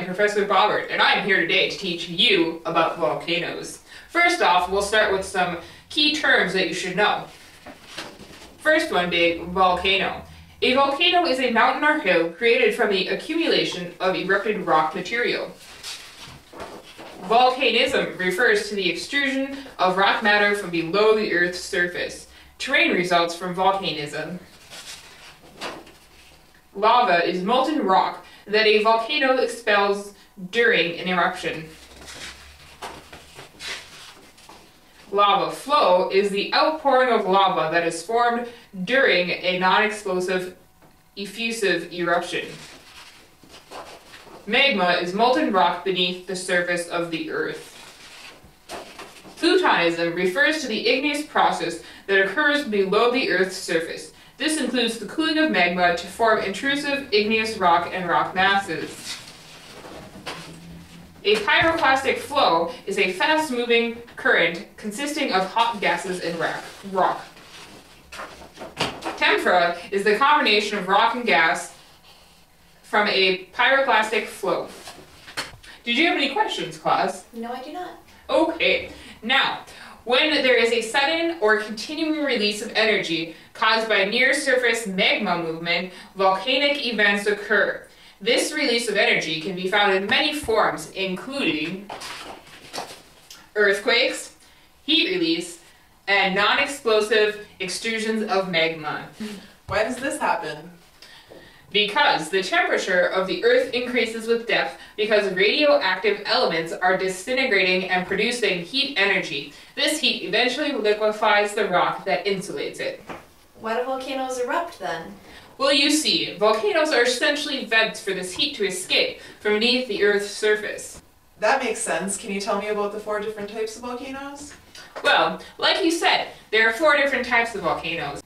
Professor Bobbert, and I'm here today to teach you about volcanoes. First off, we'll start with some key terms that you should know. First one being volcano. A volcano is a mountain or hill created from the accumulation of erupted rock material. Volcanism refers to the extrusion of rock matter from below the Earth's surface. Terrain results from volcanism. Lava is molten rock that a volcano expels during an eruption. Lava flow is the outpouring of lava that is formed during a non-explosive effusive eruption. Magma is molten rock beneath the surface of the Earth. Plutonism refers to the igneous process that occurs below the Earth's surface. This includes the cooling of magma to form intrusive igneous rock and rock masses. A pyroclastic flow is a fast-moving current consisting of hot gases and rock. Tempera is the combination of rock and gas from a pyroclastic flow. Did you have any questions, class? No, I do not. Okay, now, when there is a sudden or continuing release of energy caused by near-surface magma movement, volcanic events occur. This release of energy can be found in many forms, including earthquakes, heat release, and non-explosive extrusions of magma. Why does this happen? Because the temperature of the Earth increases with depth because radioactive elements are disintegrating and producing heat energy. This heat eventually liquefies the rock that insulates it. Why do volcanoes erupt then? Well, you see, volcanoes are essentially vents for this heat to escape from beneath the Earth's surface. That makes sense. Can you tell me about the 4 different types of volcanoes? Well, like you said, there are 4 different types of volcanoes.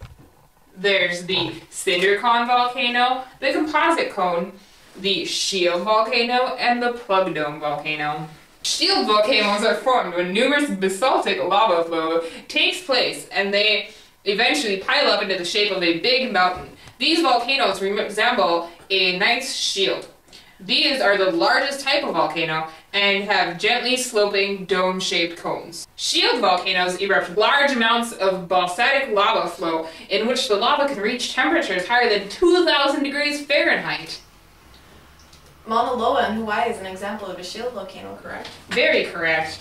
There's the cinder cone volcano, the composite cone, the shield volcano, and the plug dome volcano. Shield volcanoes are formed when numerous basaltic lava flow takes place and they eventually pile up into the shape of a big mountain. These volcanoes resemble a knight's shield. These are the largest type of volcano and have gently sloping dome-shaped cones. Shield volcanoes erupt large amounts of basaltic lava flow in which the lava can reach temperatures higher than 2,000 degrees Fahrenheit. Mauna Loa in Hawaii is an example of a shield volcano, correct? Very correct.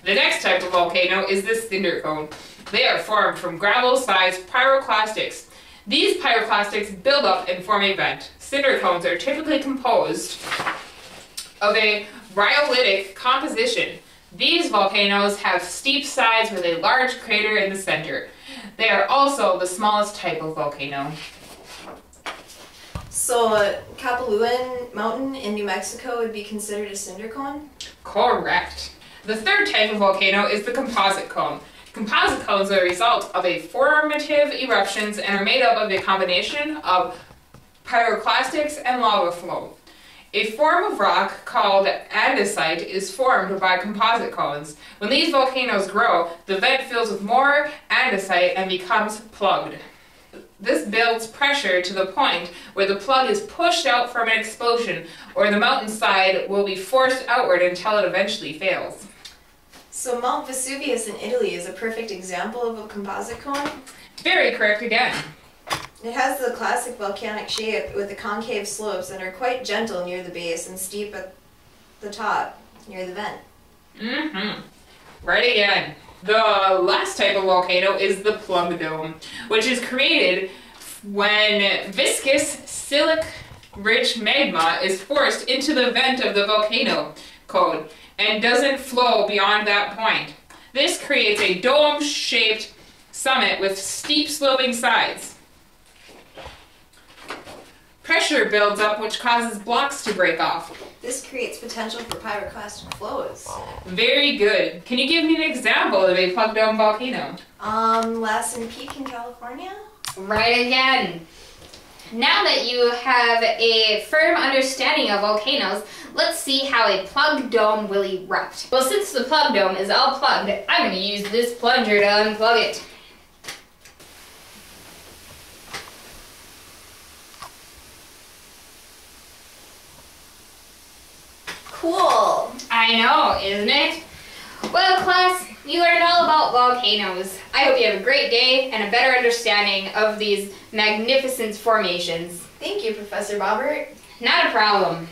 The next type of volcano is the cinder cone. They are formed from gravel-sized pyroclastics. These pyroclastics build up and form a vent. Cinder cones are typically composed of a rhyolitic composition. These volcanoes have steep sides with a large crater in the center. They are also the smallest type of volcano. So, Capuluen Mountain in New Mexico would be considered a cinder cone? Correct. The third type of volcano is the composite cone. Composite cones are a result of a formative eruptions and are made up of a combination of pyroclastics and lava flow. A form of rock called andesite is formed by composite cones. When these volcanoes grow, the vent fills with more andesite and becomes plugged. This builds pressure to the point where the plug is pushed out from an explosion, or the mountainside will be forced outward until it eventually fails. So Mount Vesuvius in Italy is a perfect example of a composite cone? Very correct again. It has the classic volcanic shape with the concave slopes and are quite gentle near the base and steep at the top near the vent. Right again. The last type of volcano is the plug dome, which is created when viscous, silic-rich magma is forced into the vent of the volcano cone and doesn't flow beyond that point. This creates a dome-shaped summit with steep sloping sides. Pressure builds up which causes blocks to break off. This creates potential for pyroclastic flows. Very good. Can you give me an example of a plug dome volcano? Lassen Peak in California? Right again. Now that you have a firm understanding of volcanoes, let's see how a plug dome will erupt. Well, since the plug dome is all plugged, I'm going to use this plunger to unplug it. Cool. I know, isn't it? Well, class, you learned all about volcanoes. I hope you have a great day and a better understanding of these magnificent formations. Thank you, Professor Bobbert. Not a problem.